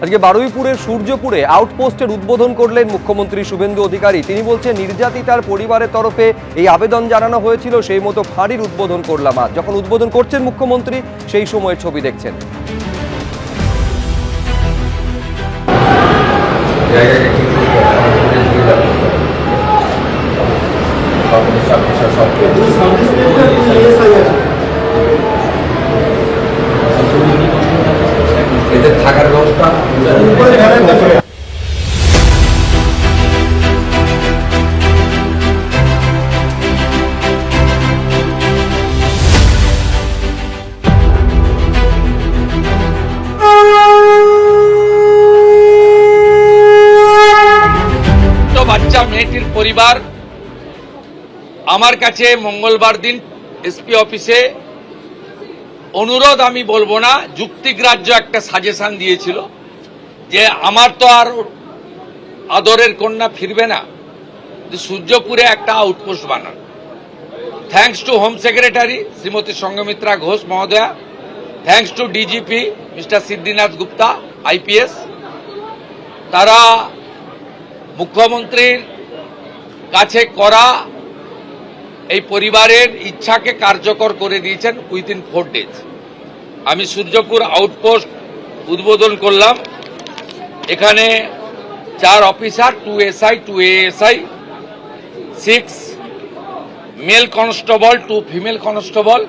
আজকে বারুইপুরের সূর্যপুরে আউটপোস্টের উদ্বোধন করলেন মুখ্যমন্ত্রী শুভেন্দু অধিকারী। তিনি বলছেন, নির্যাতিতার পরিবারের তরফে এই আবেদন জানানো হয়েছিল, সেই মতো ফাঁড়ির উদ্বোধন করলাম আজ। যখন উদ্বোধন করছেন মুখ্যমন্ত্রী, সেই সময়ের ছবি দেখছেন। এদের থাকার ব্যবস্থা বাচ্চা মেয়েটির পরিবার আমার কাছে মঙ্গলবার দিন এসপি অফিসে অনুরোধ, আমি বলবো না, যুক্তিগ্রাহ্য একটা সাজেশন দিয়েছিল যে আমার তো আর আদরের কন্যা ফিরবে না, সূর্যপুরে একটা আউটপোস্ট বানান। Thanks to home secretary Shrimati Sanghamitra Ghosh মহোদয়া, thanks to DGP mister Siddhinath Gupta IPS, তারা মুখ্যমন্ত্রীর কাছে করা এই পরিবারের ইচ্ছাকে কার্যকর করে দিয়েছেন উইদিন 4 days। আমি সূর্যপুর আউটপোস্ট উদ্বোধন করলাম। এখানে 4 officer, 2 SI, 2 ASI, 6 mail constable, 2 female constable,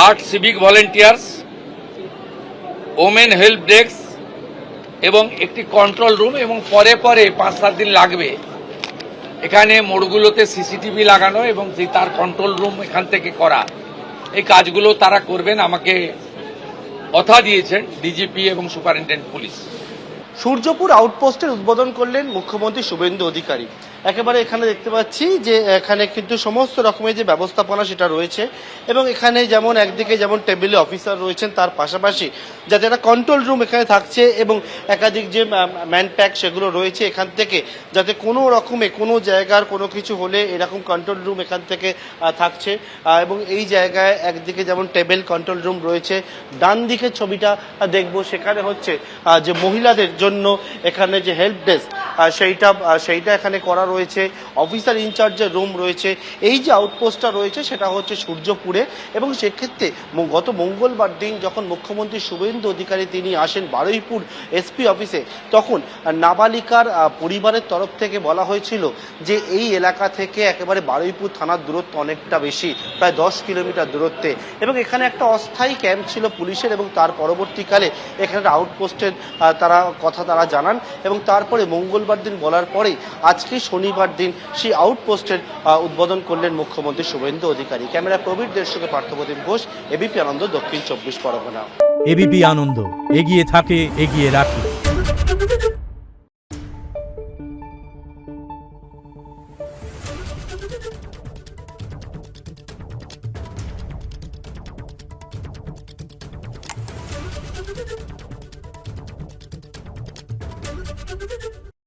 8 civic volunteers, women help desk এবং একটি কন্ট্রোল রুম, এবং পরে 5-7 দিন লাগবে এখানে মোড়গুলোতে সিসিটিভি লাগানো এবং তার কন্ট্রোল রুম এখান থেকে করা। এই কাজগুলো তারা করবেন, আমাকে কথা দিয়েছেন ডিজিপি এবং সুপারিনটেন্ডেন্ট পুলিশ। সূর্যপুর আউটপোস্টের উদ্বোধন করলেন মুখ্যমন্ত্রী শুভেন্দু অধিকারী। একেবারে এখানে দেখতে পাচ্ছি যে এখানে কিন্তু সমস্ত রকমের যে ব্যবস্থাপনা সেটা রয়েছে, এবং এখানে যেমন একদিকে যেমন টেবিলে অফিসার রয়েছেন, তার পাশাপাশি যাতে একটা কন্ট্রোল রুম এখানে থাকছে এবং একাধিক যে ম্যানপ্যাক সেগুলো রয়েছে এখান থেকে, যাতে কোনো রকমে কোনো জায়গার কোনো কিছু হলে এরকম কন্ট্রোল রুম এখান থেকে থাকছে। এবং এই জায়গায় একদিকে যেমন টেবিল কন্ট্রোল রুম রয়েছে, ডান দিকে ছবিটা দেখব, সেখানে হচ্ছে যে মহিলাদের জন্য এখানে যে হেল্প ডেস্ক সেইটা এখানে করা রয়েছে, অফিসার ইনচার্জের রুম রয়েছে। এই যে আউটপোস্টটা রয়েছে সেটা হচ্ছে সূর্যপুরে, এবং সেক্ষেত্রে গত মঙ্গলবার দিন যখন মুখ্যমন্ত্রী শুভেন্দু অধিকারী তিনি আসেন বারুইপুর এসপি অফিসে, তখন নাবালিকার পরিবারের তরফ থেকে বলা হয়েছিল যে এই এলাকা থেকে একেবারে বারুইপুর থানার দূরত্ব অনেকটা বেশি, প্রায় 10 কিলোমিটার দূরত্বে, এবং এখানে একটা অস্থায়ী ক্যাম্প ছিল পুলিশের, এবং তার পরবর্তীকালে এখানে আউটপোস্টের তারা জানান, এবং তারপরে মঙ্গলবার দিন বলার পরেই আজকে শনিবার দিন সেই আউটপোস্টের উদ্বোধন করলেন মুখ্যমন্ত্রী শুভেন্দু অধিকারী। ক্যামেরা প্রবীরদের সঙ্গে পার্থপ্রতিম ঘোষ, এবিপি আনন্দ, দক্ষিণ 24 পরগনা। এবিপি আনন্দ, এগিয়ে থাকে, এগিয়ে রাখে। Thank you.